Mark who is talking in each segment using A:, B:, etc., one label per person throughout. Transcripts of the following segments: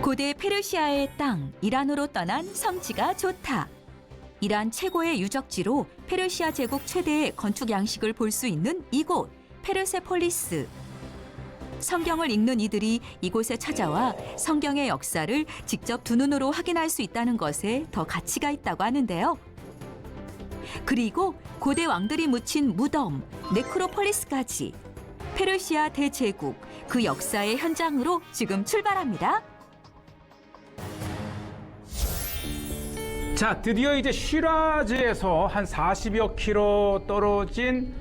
A: 고대 페르시아의 땅 이란으로 떠난 성지가 좋다. 이란 최고의 유적지로 페르시아 제국 최대의 건축 양식을 볼 수 있는 이곳 페르세폴리스. 성경을 읽는 이들이 이곳에 찾아와 성경의 역사를 직접 두 눈으로 확인할 수 있다는 것에 더 가치가 있다고 하는데요. 그리고 고대 왕들이 묻힌 무덤 네크로폴리스까지 페르시아 대제국 그 역사의 현장으로 지금 출발합니다.
B: 자, 드디어 이제 시라즈에서 한 40여 킬로 떨어진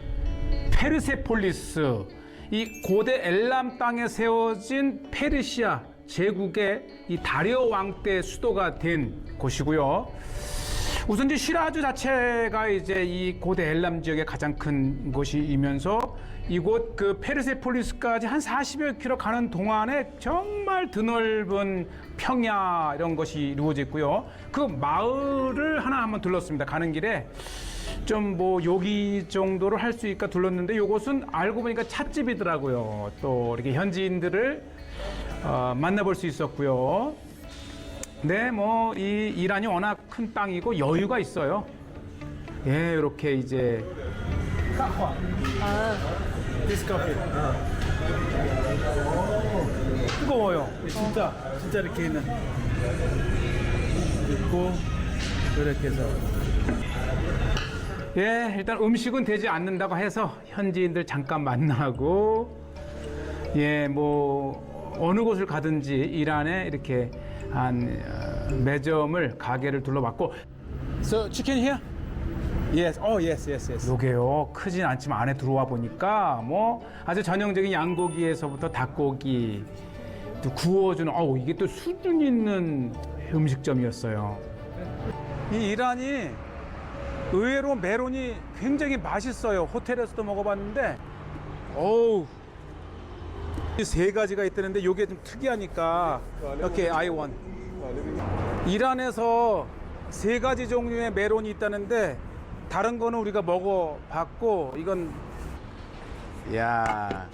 B: 페르세폴리스, 이 고대 엘람 땅에 세워진 페르시아 제국의 이 다리오 왕 때 수도가 된 곳이고요. 우선 이제 시라즈 자체가 이제 이 고대 엘람 지역의 가장 큰 곳이면서 이곳 그 페르세폴리스까지 한 40여 킬로 가는 동안에 정말 드넓은 평야 이런 것이 이루어져 있고요. 그 마을을 하나 한번 둘렀습니다. 가는 길에 좀 뭐 여기 정도를 할 수 있을까 둘렀는데 이곳은 알고 보니까 찻집이더라고요. 또 이렇게 현지인들을 만나볼 수 있었고요. 네, 뭐 이 이란이 워낙 큰 땅이고 여유가 있어요. 예, 이렇게 이제
C: 디스커피. 뜨거워요. 진짜 이렇게 있는 있고 이렇게 해서.
B: 예, 일단 음식은 되지 않는다고 해서 현지인들 잠깐 만나고 예, 뭐 어느 곳을 가든지 이란에 이렇게 한 매점을 가게를 둘러봤고. So chicken here?
C: Yes. Oh, yes.
B: 요게요, 크진 않지만 안에 들어와 보니까 뭐 아주 전형적인 양고기에서부터 닭고기 또 구워주는, 이게 또 수준 있는 음식점이었어요. 이 이란이 의외로 메론이 굉장히 맛있어요. 호텔에서도 먹어봤는데 이 세 가지가 있다는데 요게 좀 특이하니까 이렇게 I1 이란에서 세 가지 종류의 메론이 있다는데 다른 거는 우리가 먹어봤고 이건 야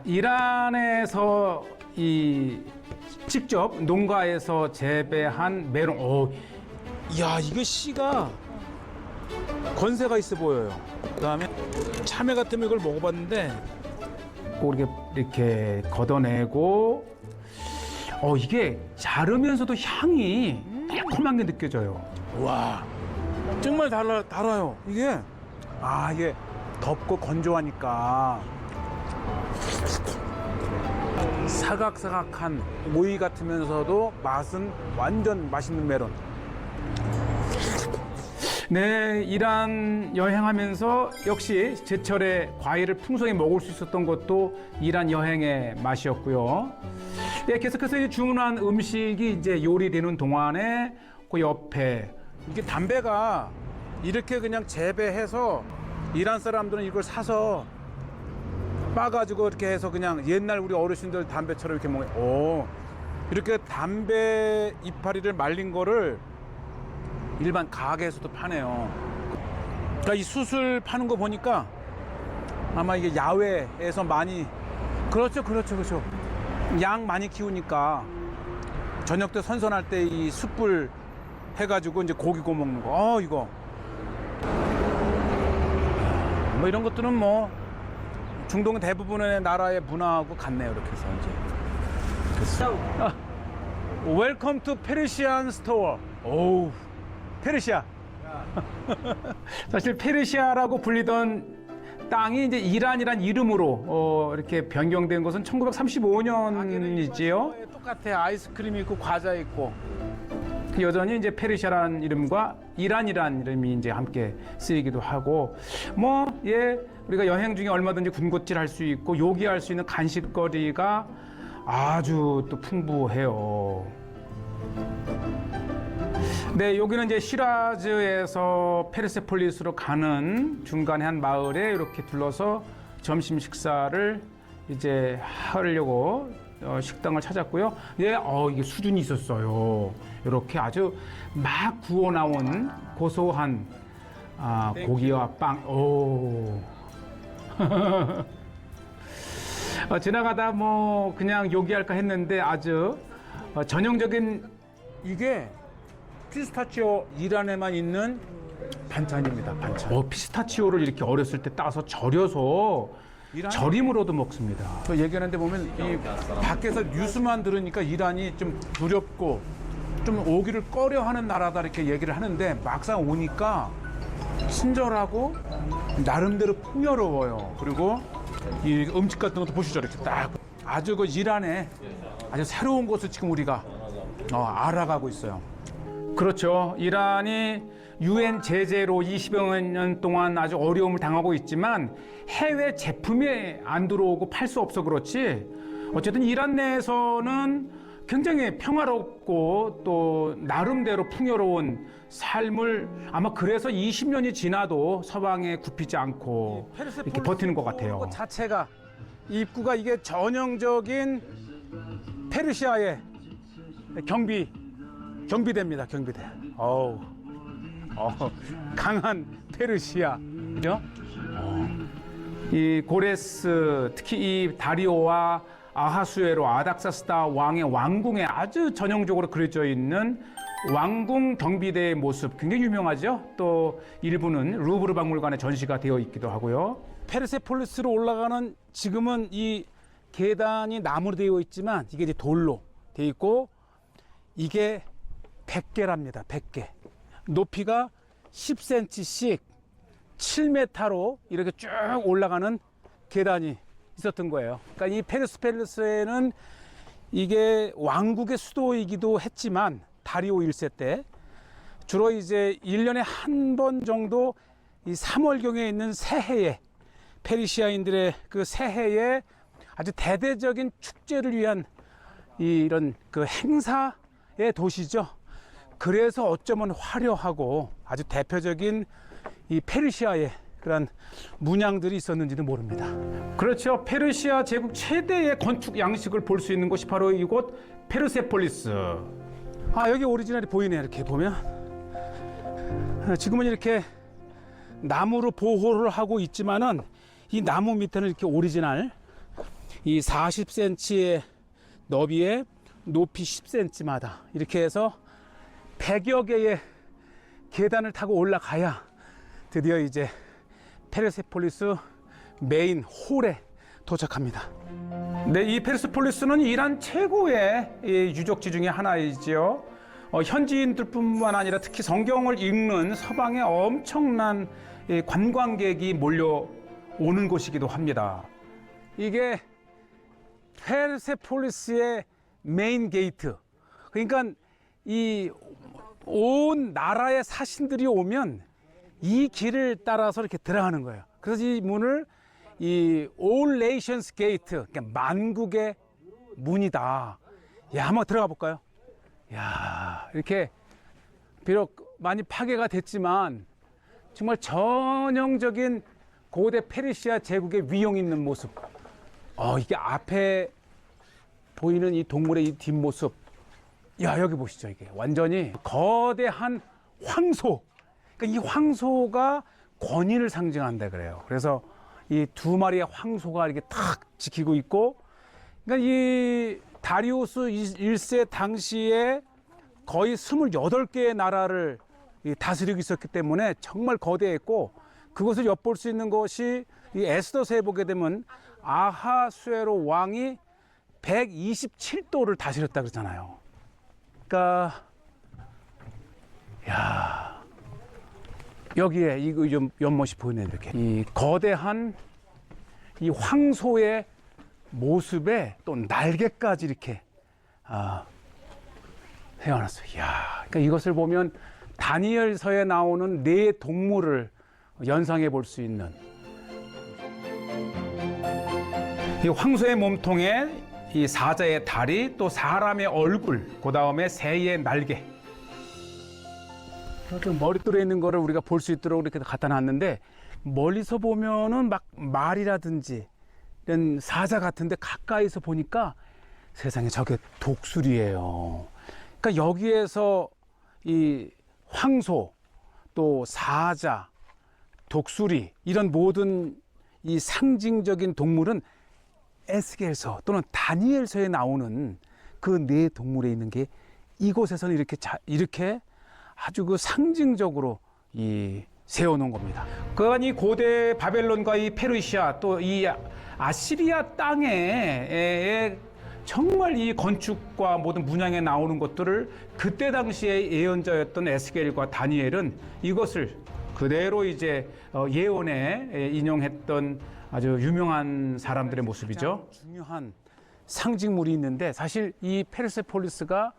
B: 이란에서 이 직접 농가에서 재배한 메론. 야, 이거 씨가 건새가 있어 보여요. 그다음에 참외 같은 이걸 먹어봤는데 꼭 이렇게 걷어내고 이게 자르면서도 향이 매콤한 게 느껴져요. 와, 정말 달아요. 이게 이게 덥고 건조하니까 사각사각한 오이 같으면서도 맛은 완전 맛있는 메론. 네, 이란 여행하면서 역시 제철에 과일을 풍성히 먹을 수 있었던 것도 이란 여행의 맛이었고요. 네, 계속해서 이제 주문한 음식이 이제 요리되는 동안에 그 옆에 이게 담배가 이렇게 그냥 재배해서 이란 사람들은 이걸 사서 빠가지고 이렇게 해서 그냥 옛날 우리 어르신들 담배처럼 이렇게 먹어요. 이렇게 담배 이파리를 말린 거를 일반 가게에서도 파네요. 그러니까 이 숯을 파는 거 보니까 아마 이게 야외에서 많이 그렇죠. 양 많이 키우니까 저녁 때 선선할 때 이 숯불 해가지고 이제 고기 구워 먹는 거. 이거 뭐 이런 것들은 뭐 중동 대부분의 나라의 문화하고 같네요. 이렇게 해서 이제. Welcome to Persian Store. 오우. 페르시아. 사실 페르시아라고 불리던 땅이 이제 이란이란 이름으로 이렇게 변경된 것은 1935년이지요. 똑같아. 아이스크림이 있고 과자 있고. 여전히 이제 페르시아라는 이름과 이란이라는 이름이 이제 함께 쓰이기도 하고, 우리가 여행 중에 얼마든지 군것질 할 수 있고 요기할 수 있는 간식거리가 아주 또 풍부해요. 네, 여기는 이제 시라즈에서 페르세폴리스로 가는 중간에 한 마을에 이렇게 둘러서 점심 식사를 이제 하려고 식당을 찾았고요. 이게 수준이 있었어요. 이렇게 아주 막 구워 나온 고소한 고기와 빵. 지나가다 뭐 그냥 요기할까 했는데 아주 전형적인
C: 이게 피스타치오 이란에만 있는 반찬입니다. 반찬.
B: 피스타치오를 이렇게 어렸을 때 따서 절여서 절임으로도 먹습니다.
C: 저 얘기하는데 보면 이 밖에서 뉴스만 들으니까 이란이 좀 두렵고 좀 오기를 꺼려하는 나라다 이렇게 얘기를 하는데 막상 오니까 친절하고 나름대로 풍요로워요. 그리고 이 음식 같은 것도 보시죠. 이렇게 딱 아주 그 이란에 아주 새로운 곳을 지금 우리가 알아가고 있어요.
B: 그렇죠. 이란이 유엔 제재로 20여 년 동안 아주 어려움을 당하고 있지만 해외 제품이 안 들어오고 팔 수 없어 그렇지. 어쨌든 이란 내에서는 굉장히 평화롭고 또 나름대로 풍요로운 삶을 아마 그래서 20년이 지나도 서방에 굽히지 않고 이렇게 버티는 것 같아요.
C: 그 자체가 입구가 이게 전형적인 페르시아의 경비대입니다. 경비대. 강한 페르시아. 그죠?
B: 이 고레스 특히 이 다리오와 아하수에로 아닥사스다 왕의 왕궁에 아주 전형적으로 그려져 있는 왕궁 경비대의 모습 굉장히 유명하죠. 또 일부는 루브르 박물관에 전시가 되어 있기도 하고요.
C: 페르세폴리스로 올라가는 지금은 이 계단이 나무로 되어 있지만 이게 이제 돌로 되어 있고 이게 100개랍니다. 100개. 높이가 10cm씩 7m로 이렇게 쭉 올라가는 계단이 있었던 거예요. 그러니까 이 페르세폴리스에는 이게 왕국의 수도이기도 했지만 다리오 1세 때 주로 이제 1년에 한 번 정도 이 3월경에 있는 새해에 페르시아인들의 그 새해에 아주 대대적인 축제를 위한 이런 그 행사의 도시죠. 그래서 어쩌면 화려하고 아주 대표적인 이 페르시아의 그런 문양들이 있었는지도 모릅니다.
B: 그렇죠. 페르시아 제국 최대의 건축 양식을 볼 수 있는 곳이 바로 이곳 페르세폴리스.
C: 여기 오리지널이 보이네요. 이렇게 보면 지금은 이렇게 나무로 보호를 하고 있지만은 이 나무 밑에는 이렇게 오리지널 이 40cm의 너비에 높이 10cm마다 이렇게 해서 100여 개의 계단을 타고 올라가야 드디어 이제 페르세폴리스 메인 홀에 도착합니다.
B: 네, 이 페르세폴리스는 이란 최고의 이 유적지 중에 하나이지요. 현지인들뿐만 아니라 특히 성경을 읽는 서방의 엄청난 이 관광객이 몰려오는 곳이기도 합니다.
C: 이게 페르세폴리스의 메인 게이트. 그러니까 이 온 나라의 사신들이 오면 이 길을 따라서 이렇게 들어가는 거예요. 그래서 이 문을 이 All Nations Gate, 그러니까 만국의 문이다. 한번 들어가 볼까요? 이렇게 비록 많이 파괴가 됐지만 정말 전형적인 고대 페르시아 제국의 위용 있는 모습. 이게 앞에 보이는 이 동물의 이 뒷모습. 여기 보시죠. 이게 완전히 거대한 황소. 그러니까 이 황소가 권위를 상징한다 그래요. 그래서 이 두 마리의 황소가 이렇게 탁 지키고 있고, 그러니까 이 다리우스 1세 당시에 거의 28개의 나라를 다스리고 있었기 때문에 정말 거대했고, 그것을 엿볼 수 있는 것이 이 에스더서에 보게 되면 아하수에로 왕이 127도를 다스렸다 그러잖아요. 그러니까 여기에 이거 좀 연못이 보이네. 이렇게 이 거대한 이 황소의 모습에 또 날개까지 이렇게 세워놨어요. 그러니까 이것을 보면 다니엘서에 나오는 네 동물을 연상해 볼 수 있는
B: 이 황소의 몸통에 이 사자의 다리, 또 사람의 얼굴, 그 다음에 새의 날개.
C: 머릿돌에 있는 거를 우리가 볼 수 있도록 이렇게 갖다 놨는데, 멀리서 보면은 막 말이라든지 이런 사자 같은데 가까이서 보니까 세상에 저게 독수리예요. 그러니까 여기에서 이 황소, 또 사자, 독수리 이런 모든 이 상징적인 동물은 에스겔서 또는 다니엘서에 나오는 그 네 동물에 있는 게 이곳에서는 이렇게 아주 그 상징적으로 세워놓은 겁니다.
B: 그간 이 고대 바벨론과 이 페르시아 또 이 아시리아 땅에 정말 이 건축과 모든 문양에 나오는 것들을 그때 당시에 예언자였던 에스겔과 다니엘은 이것을 그대로 이제 예언에 인용했던 아주 유명한 사람들의 모습이죠.
C: 중요한 상징물이 있는데 사실 이 페르세폴리스가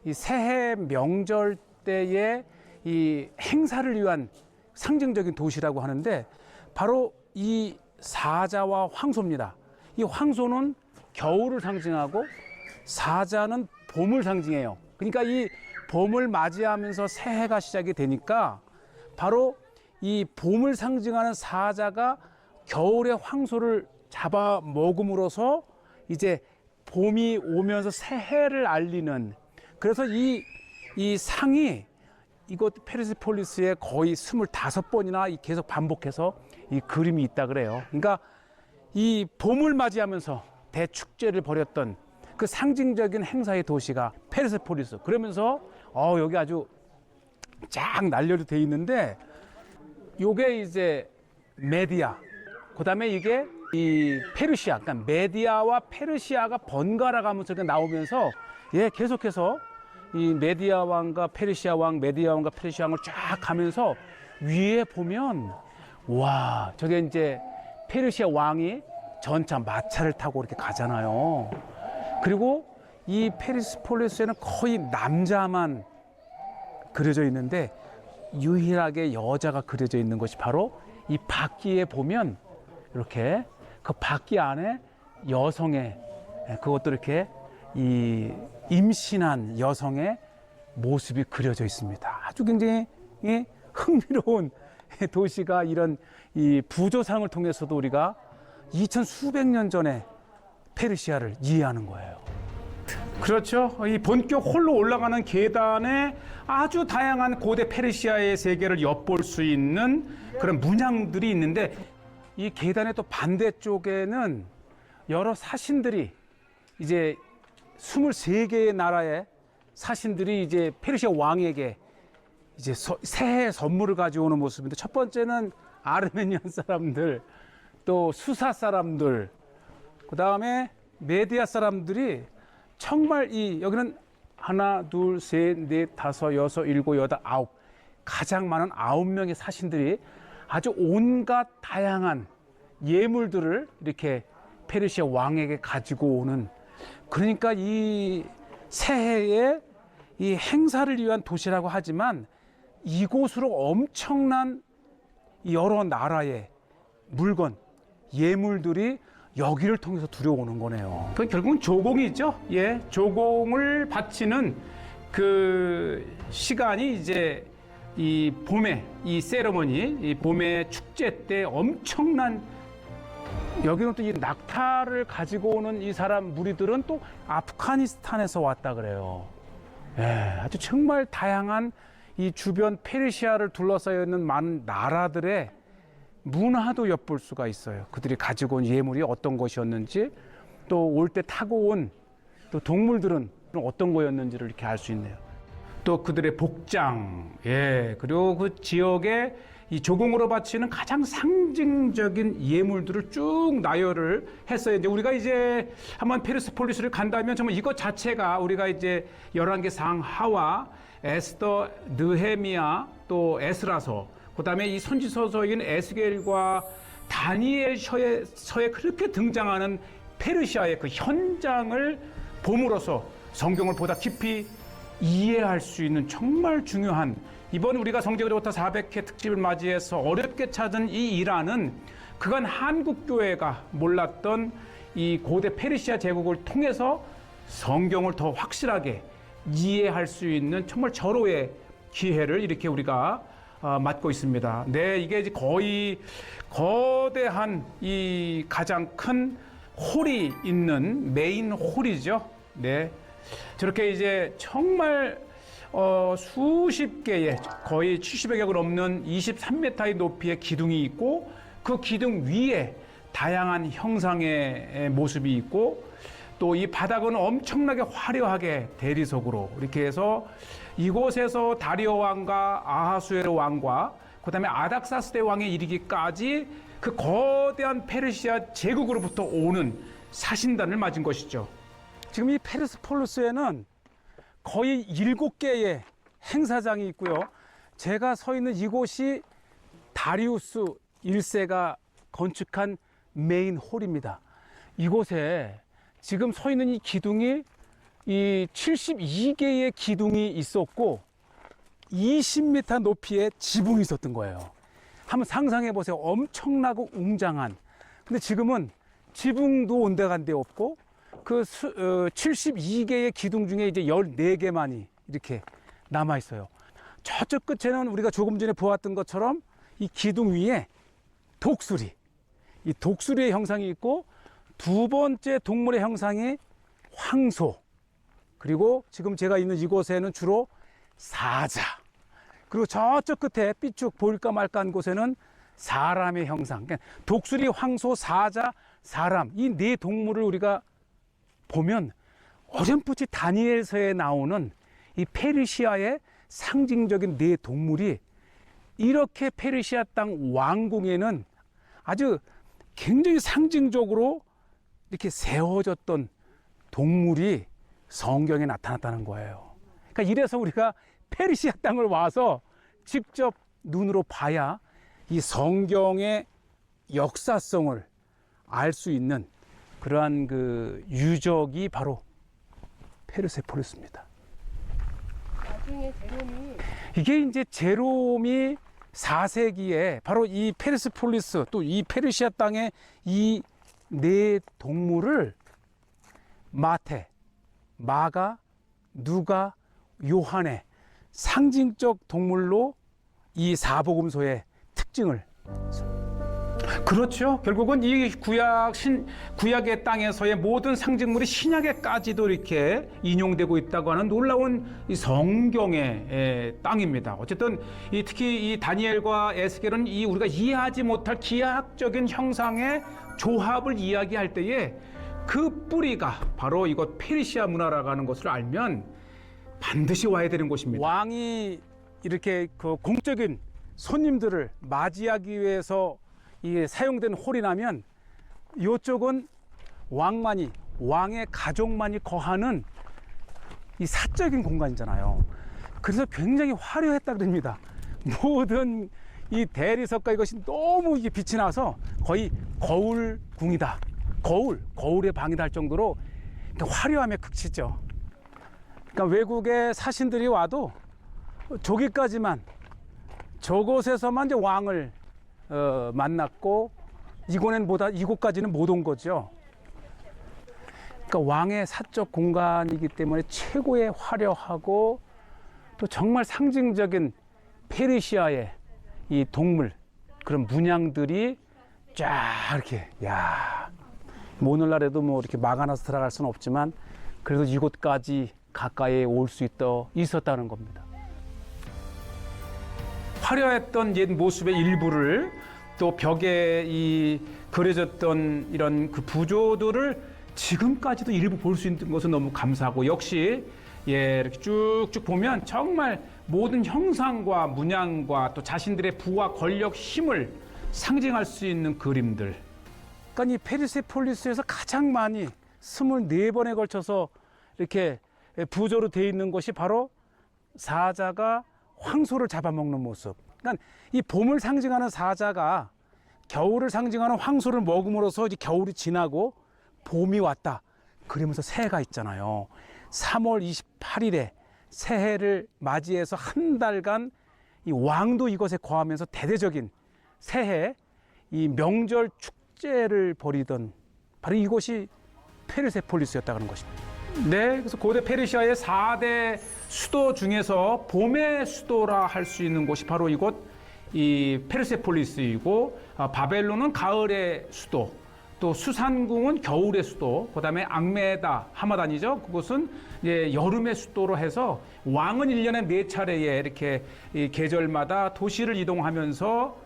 C: 이 새해 명절 때의 이 행사를 위한 상징적인 도시라고 하는데 바로 이 사자와 황소입니다. 이 황소는 겨울을 상징하고 사자는 봄을 상징해요. 그러니까 이 봄을 맞이하면서 새해가 시작이 되니까 바로 이 봄을 상징하는 사자가 겨울의 황소를 잡아 먹음으로써 이제 봄이 오면서 새해를 알리는, 그래서 이 상이 이곳 페르세폴리스에 거의 25번이나 계속 반복해서 이 그림이 있다 그래요. 그러니까 이 봄을 맞이하면서 대축제를 벌였던 그 상징적인 행사의 도시가 페르세폴리스. 그러면서 여기 아주 쫙 날려도 돼 있는데 요게 이제 메디아, 그다음에 이게 이 페르시아, 그러니까 메디아와 페르시아가 번갈아 가면서 나오면서 계속해서 이 메디아 왕과 페르시아 왕, 메디아 왕과 페르시아 왕을 쫙 가면서 위에 보면 와, 저게 이제 페르시아 왕이 전차 마차를 타고 이렇게 가잖아요. 그리고 이 페르세폴리스에는 거의 남자만 그려져 있는데 유일하게 여자가 그려져 있는 것이 바로 이 바퀴에 보면 이렇게 그 바퀴 안에 여성의, 그것도 이렇게 이 임신한 여성의 모습이 그려져 있습니다. 아주 굉장히 흥미로운 도시가 이런 이 부조상을 통해서도 우리가 2000 수백 년 전에 페르시아를 이해하는 거예요.
B: 그렇죠. 이 본격 홀로 올라가는 계단에 아주 다양한 고대 페르시아의 세계를 엿볼 수 있는 그런 문양들이 있는데
C: 이 계단의 또 반대쪽에는 여러 사신들이 이제 23개의 나라의 사신들이 이제 페르시아 왕에게 이제 새해 선물을 가져오는 모습인데, 첫 번째는 아르메니안 사람들, 또 수사 사람들, 그 다음에 메디아 사람들이 정말 여기는 하나, 둘, 셋, 넷, 다섯, 여섯, 일곱, 여덟, 아홉, 가장 많은 9명의 사신들이 아주 온갖 다양한 예물들을 이렇게 페르시아 왕에게 가지고 오는, 그러니까 이 새해에 이 행사를 위한 도시라고 하지만 이곳으로 엄청난 여러 나라의 물건, 예물들이 여기를 통해서 들어오는 거네요.
B: 그 결국은 조공이죠. 조공을 바치는 그 시간이 이제 이 봄에 이 세레머니, 이 봄의 축제 때 엄청난, 여기는 또 이 낙타를 가지고 오는 이 사람 무리들은 또 아프가니스탄에서 왔다 그래요. 아주 정말 다양한 이 주변 페르시아를 둘러싸여 있는 많은 나라들의 문화도 엿볼 수가 있어요. 그들이 가지고 온 예물이 어떤 것이었는지, 또 올 때 타고 온 또 동물들은 어떤 거였는지를 이렇게 알 수 있네요. 또 그들의 복장, 그리고 그 지역의 이 조공으로 바치는 가장 상징적인 예물들을 쭉 나열을 했어요. 이제 우리가 이제 한번 페르세폴리스를 간다면 정말 이것 자체가 우리가 이제 11개 상하와 에스더, 느헤미야, 또 에스라서, 그다음에 이 선지서서인 에스겔과 다니엘서에 그렇게 등장하는 페르시아의 그 현장을 봄으로써 성경을 보다 깊이 이해할 수 있는 정말 중요한, 이번 우리가 성경으로부터 400회 특집을 맞이해서 어렵게 찾은 이 이란은 그간 한국교회가 몰랐던 이 고대 페르시아 제국을 통해서 성경을 더 확실하게 이해할 수 있는 정말 절호의 기회를 이렇게 우리가 맞고 있습니다. 이게 이제 거의 거대한 이 가장 큰 홀이 있는 메인 홀이죠. 저렇게 이제 정말 수십 개의 거의 70여 개 넘는 23m의 높이의 기둥이 있고, 그 기둥 위에 다양한 형상의 모습이 있고 또 이 바닥은 엄청나게 화려하게 대리석으로 이렇게 해서 이곳에서 다리오 왕과 아하수에로 왕과 그다음에 아닥사스대 왕에 이르기까지 그 거대한 페르시아 제국으로부터 오는 사신단을 맞은 것이죠.
C: 지금 이 페르세폴리스에는 거의 7개의 행사장이 있고요. 제가 서 있는 이곳이 다리우스 1세가 건축한 메인 홀입니다. 이곳에 지금 서 있는 이 기둥이 이 72개의 기둥이 있었고 20m 높이의 지붕이 있었던 거예요. 한번 상상해 보세요. 엄청나고 웅장한. 근데 지금은 지붕도 온데간데 없고 그 72개의 기둥 중에 이제 14개만이 이렇게 남아 있어요. 저쪽 끝에는 우리가 조금 전에 보았던 것처럼 이 기둥 위에 독수리, 이 독수리의 형상이 있고 두 번째 동물의 형상이 황소, 그리고 지금 제가 있는 이곳에는 주로 사자, 그리고 저쪽 끝에 삐쭉 보일까 말까 한 곳에는 사람의 형상. 그러니까 독수리, 황소, 사자, 사람, 이 네 동물을 우리가 보면 어렴풋이 다니엘서에 나오는 이 페르시아의 상징적인 네 동물이 이렇게 페르시아 땅 왕궁에는 아주 굉장히 상징적으로 이렇게 세워졌던 동물이 성경에 나타났다는 거예요. 그러니까 이래서 우리가 페르시아 땅을 와서 직접 눈으로 봐야 이 성경의 역사성을 알 수 있는 그러한 그 유적이 바로 페르세폴리스입니다.
D: 나중에 제롬이
C: 이게 이제 제롬이 4세기에 바로 이 페르세폴리스 또 이 페르시아 땅의 이 네 동물을 마태, 마가, 누가, 요한의 상징적 동물로 이 사복음서의 특징을.
B: 그렇죠. 결국은 이 구약의 땅에서의 모든 상징물이 신약에까지도 이렇게 인용되고 있다고 하는 놀라운 이 성경의 땅입니다. 어쨌든 특히 이 다니엘과 에스겔은 이 우리가 이해하지 못할 기하학적인 형상의 조합을 이야기할 때에 그 뿌리가 바로 이것 페르시아 문화라고 하는 것을 알면 반드시 와야 되는 곳입니다.
C: 왕이 이렇게 그 공적인 손님들을 맞이하기 위해서 이 사용된 홀이라면 이쪽은 왕만이, 왕의 가족만이 거하는 이 사적인 공간이잖아요. 그래서 굉장히 화려했다 그럽니다. 모든 이 대리석과 이것이 너무 이게 빛이 나서 거의 거울궁이다, 거울의 방이다 할 정도로 화려함의 극치죠. 그러니까 외국의 사신들이 와도 저기까지만, 저곳에서만 이제 왕을 만났고 이곳까지는 못 온 거죠. 그러니까 왕의 사적 공간이기 때문에 최고의 화려하고 또 정말 상징적인 페르시아의 이 동물, 그런 문양들이 쫙 이렇게, 야, 뭐 오늘날에도 뭐 이렇게 막아놔서 들어갈 수는 없지만 그래도 이곳까지 가까이 올 수 있었다는 겁니다.
B: 화려했던 옛 모습의 일부를 또 벽에 이 그려졌던 이런 그 부조들을 지금까지도 일부 볼 수 있는 것은 너무 감사하고, 역시 이렇게 쭉쭉 보면 정말 모든 형상과 문양과 또 자신들의 부와 권력, 힘을 상징할 수 있는 그림들.
C: 그러니까 이 페르세폴리스에서 가장 많이 24번에 걸쳐서 이렇게 부조로 되어 있는 것이 바로 사자가 황소를 잡아먹는 모습. 그러니까 이 봄을 상징하는 사자가 겨울을 상징하는 황소를 먹음으로써 이제 겨울이 지나고 봄이 왔다, 그러면서 새해가 있잖아요. 3월 28일에 새해를 맞이해서 한 달간 이 왕도 이것에 거하면서 대대적인 새해 이 명절 축제를 벌이던 바로 이곳이 페르세폴리스였다는 것입니다.
B: 네, 그래서 고대 페르시아의 4대 수도 중에서 봄의 수도라 할 수 있는 곳이 바로 이곳 이 페르세폴리스이고, 바벨론은 가을의 수도, 또 수산궁은 겨울의 수도, 그다음에 앙메다 하마단이죠. 그곳은 이제 여름의 수도로 해서 왕은 1년에 4차례에 이렇게 이 계절마다 도시를 이동하면서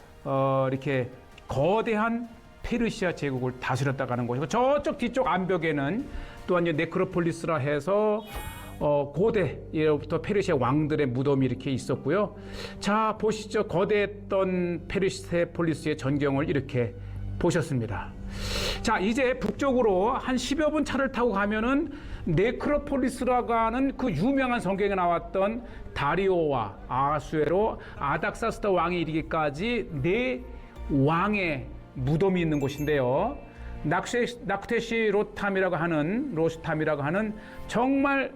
B: 이렇게 거대한 페르시아 제국을 다스렸다고 하는 것이고, 저쪽 뒤쪽 암벽에는 또한 네크로폴리스라 해서 고대 예로부터 페르시아 왕들의 무덤이 이렇게 있었고요. 자, 보시죠. 거대했던 페르세폴리스의 전경을 이렇게 보셨습니다. 자, 이제 북쪽으로 한 10여 분 차를 타고 가면은 네크로폴리스라고 하는 그 유명한 성경에 나왔던 다리오와 아하수에로, 아닥사스다 왕이 이르기까지 네 왕의 무덤이 있는 곳인데요. 나쿠테시 로스탐이라고 하는 정말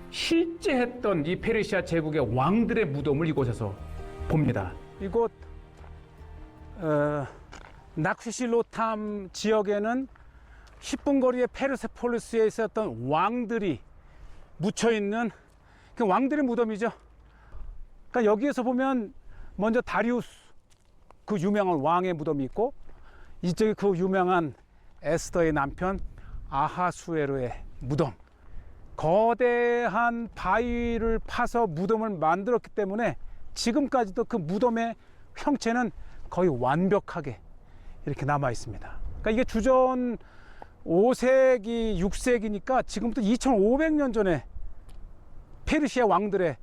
B: 실제 했던 이 페르시아 제국의 왕들의 무덤을 이곳에서 봅니다.
C: 이곳 나쿠시로탐 지역에는 10분 거리의 페르세폴리스에 있었던 왕들이 묻혀 있는 그 왕들의 무덤이죠. 그러니까 여기에서 보면 먼저 다리우스, 그 유명한 왕의 무덤이 있고, 이쪽에 그 유명한 에스더의 남편 아하수에로의 무덤. 거대한 바위를 파서 무덤을 만들었기 때문에 지금까지도 그 무덤의 형체는 거의 완벽하게 이렇게 남아 있습니다. 그러니까 이게 주전 5세기, 6세기니까 지금부터 2500년 전에 페르시아 왕들의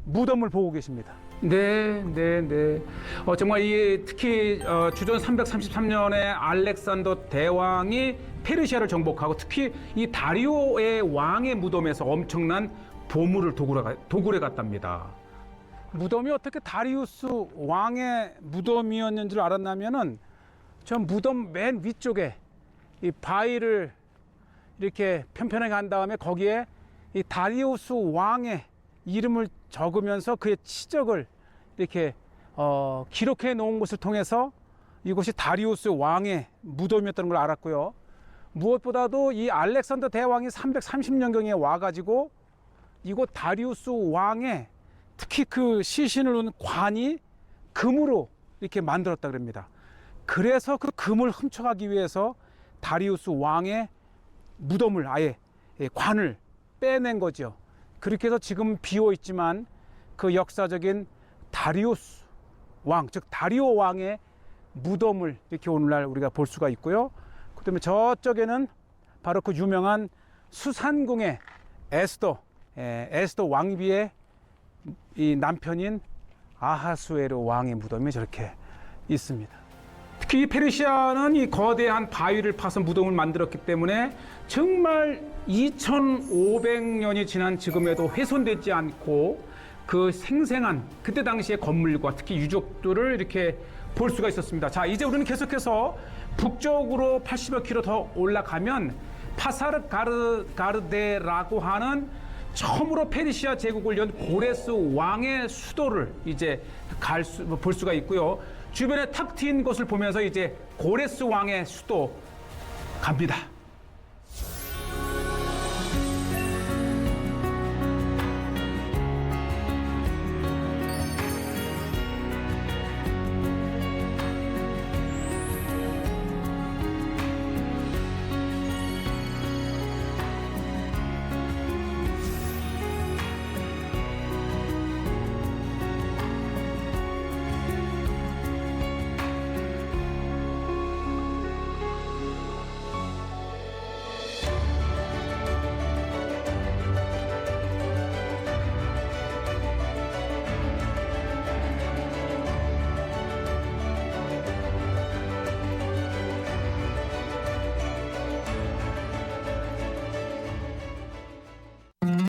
C: 무덤을 보고 계십니다.
B: 네. 정말 특히 주전 333년에 알렉산더 대왕이 페르시아를 정복하고, 특히 이 다리오의 왕의 무덤에서 엄청난 보물을 도굴해 갔답니다.
C: 무덤이 어떻게 다리우스 왕의 무덤이었는 줄 알았냐면은, 저 무덤 맨 위쪽에 이 바위를 이렇게 편편하게 한 다음에 거기에 이 다리우스 왕의 이름을 적으면서 그의 치적을 이렇게 기록해 놓은 것을 통해서 이곳이 다리우스 왕의 무덤이었다는 걸 알았고요. 무엇보다도 이 알렉산더 대왕이 330년경에 와가지고 이곳 다리우스 왕의 특히 그 시신을 놓은 관이 금으로 이렇게 만들었다 그럽니다. 그래서 그 금을 훔쳐가기 위해서 다리우스 왕의 무덤을 아예 관을 빼낸 거죠. 그렇게 해서 지금 비어 있지만 그 역사적인 다리우스 왕, 즉 다리오 왕의 무덤을 이렇게 오늘날 우리가 볼 수가 있고요. 그다음에 저쪽에는 바로 그 유명한 수산궁의 에스더 왕비의 이 남편인 아하수에로 왕의 무덤이 저렇게 있습니다.
B: 특히 페르시아는 이 거대한 바위를 파서 무덤을 만들었기 때문에 정말 2500년이 지난 지금에도 훼손되지 않고 그 생생한 그때 당시의 건물과 특히 유적들을 이렇게 볼 수가 있었습니다. 자, 이제 우리는 계속해서 북쪽으로 80여 킬로 더 올라가면 파사르가르데라고 하는 처음으로 페르시아 제국을 연 고레스 왕의 수도를 이제 볼 수가 있고요. 주변에 탁 트인 곳을 보면서 이제 고레스 왕의 수도 갑니다.